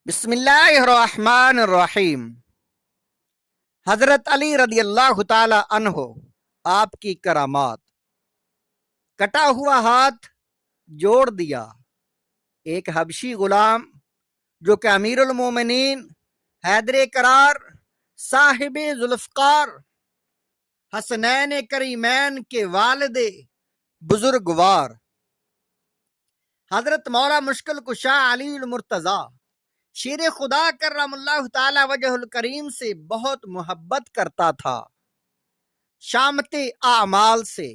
بسم اللہ الرحمن الرحیم۔ حضرت علی رضی اللہ تعالی عنہ آپ کی کرامات۔ کٹا ہوا ہاتھ جوڑ دیا۔ ایک حبشی غلام جو کہ امیر المومنین حیدر کرار صاحب ذوالفقار حسنین کریمین کے والد بزرگوار حضرت مولا مشکل کشا علی المرتضی شیر خدا کرم اللہ تعالی وجہ الکریم سے بہت محبت کرتا تھا۔ شامت اعمال سے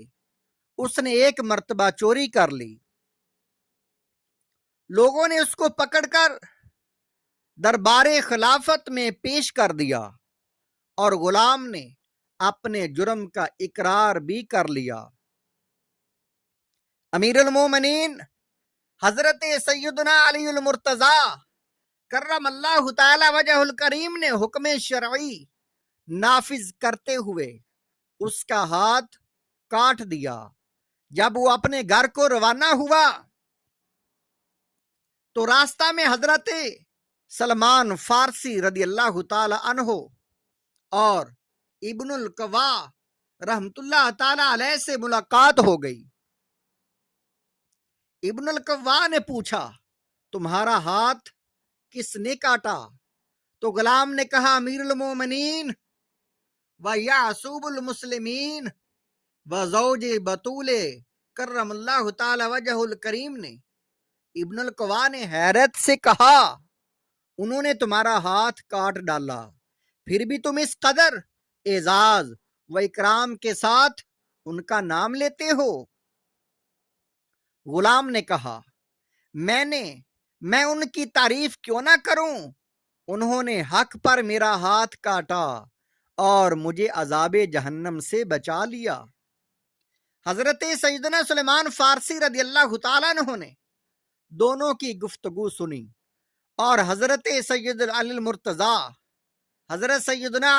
اس نے ایک مرتبہ چوری کر لی۔ لوگوں نے اس کو پکڑ کر دربار خلافت میں پیش کر دیا اور غلام نے اپنے جرم کا اقرار بھی کر لیا۔ امیر المومنین حضرت سیدنا علی المرتضی کرم اللہ تعالی وجہ الکریم نے حکم شرعی نافذ کرتے ہوئے اس کا ہاتھ کاٹ دیا۔ جب وہ اپنے گھر کو روانہ ہوا تو راستہ میں حضرت سلمان فارسی رضی اللہ تعالی عنہ اور ابن القوا رحمت اللہ تعالی علیہ سے ملاقات ہو گئی۔ ابن القوا نے پوچھا، تمہارا ہاتھ کس نے کاٹا؟ تو غلام نے کہا، امیر المومنین و یعصوب المسلمین و زوج بطول کرم اللہ تعالی وجہ الکریم نے۔ ابن القوا نے حیرت سے کہا، انہوں نے تمہارا ہاتھ کاٹ ڈالا، پھر بھی تم اس قدر اعزاز و اکرام کے ساتھ ان کا نام لیتے ہو؟ غلام نے کہا، میں ان کی تعریف کیوں نہ کروں؟ انہوں نے حق پر میرا ہاتھ کاٹا اور مجھے عذاب جہنم سے بچا لیا۔ حضرت سیدنا سلیمان فارسی رضی اللہ تعالیٰ عنہ نے دونوں کی گفتگو سنی اور حضرت سیدنا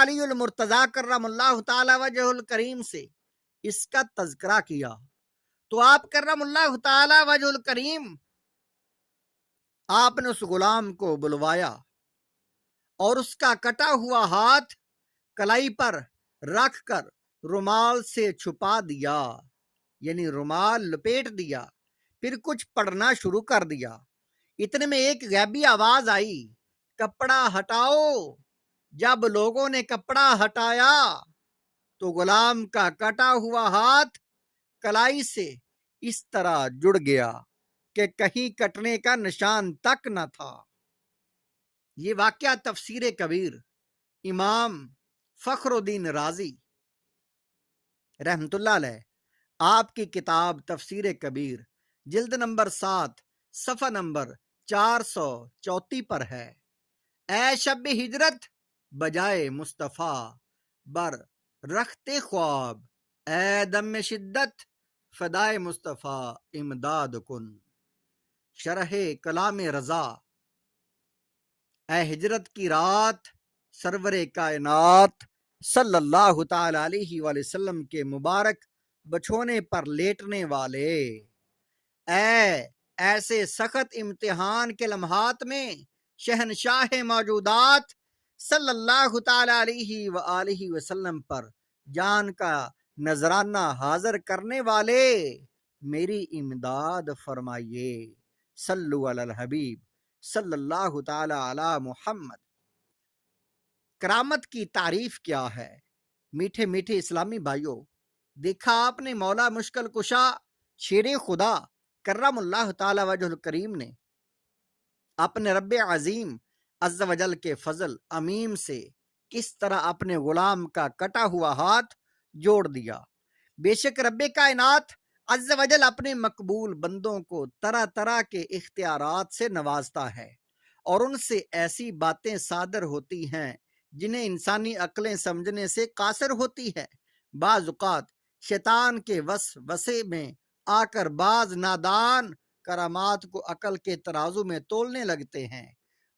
علی المرتضی کرم اللہ تعالی وجہ الکریم سے اس کا تذکرہ کیا تو آپ کرم اللہ تعالی وجہ الکریم آپ نے اس غلام کو بلوایا اور اس کا کٹا ہوا ہاتھ کلائی پر رکھ کر رومال سے چھپا دیا، یعنی رومال لپیٹ دیا، پھر کچھ پڑھنا شروع کر دیا۔ اتنے میں ایک غیبی آواز آئی، کپڑا ہٹاؤ۔ جب لوگوں نے کپڑا ہٹایا تو غلام کا کٹا ہوا ہاتھ کلائی سے اس طرح جڑ گیا کہ کہیں کٹنے کا نشان تک نہ تھا۔ یہ واقعہ تفسیر کبیر امام فخر الدین رازی رحمت اللہ علیہ آپ کی کتاب تفسیر کبیر جلد نمبر 7 صفحہ نمبر 434 پر ہے۔ اے شب ہجرت بجائے مصطفیٰ بر رخت خواب، اے دم شدت فدائے مصطفیٰ امداد کن۔ شرح کلام رضا۔ اے ہجرت کی رات، سرور کائنات صلی اللہ تعالی علیہ وآلہ وسلم کے مبارک بچھونے پر لیٹنے والے، اے ایسے سخت امتحان کے لمحات میں شہنشاہ موجودات صلی اللہ تعالی علیہ وآلہ وسلم پر جان کا نذرانہ حاضر کرنے والے، میری امداد فرمائیے۔ صلو علی الحبیب صلی اللہ تعالی علی محمد۔ کرامت کی تعریف کیا ہے؟ میٹھے میٹھے اسلامی بھائیوں، دیکھا آپ نے مولا مشکل کشا شیر خدا کرم اللہ تعالی وجہ الکریم نے اپنے رب عظیم عز و جل کے فضل عمیم سے کس طرح اپنے غلام کا کٹا ہوا ہاتھ جوڑ دیا۔ بے شک رب کائنات عز و جل اپنے مقبول بندوں کو طرح طرح کے اختیارات سے نوازتا ہے اور ان سے ایسی باتیں صادر ہوتی ہیں جنہیں انسانی عقلیں سمجھنے سے قاصر ہوتی ہے۔ بعض اوقات شیطان کے وسوسے میں آ کر بعض نادان کرامات کو عقل کے ترازو میں تولنے لگتے ہیں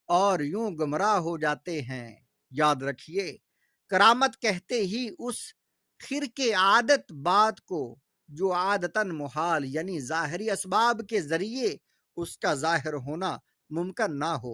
اور یوں گمراہ ہو جاتے ہیں۔ یاد رکھیے، کرامت کہتے ہی اس خرق عادت بات کو جو عادتاً محال یعنی ظاہری اسباب کے ذریعے اس کا ظاہر ہونا ممکن نہ ہو،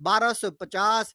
1250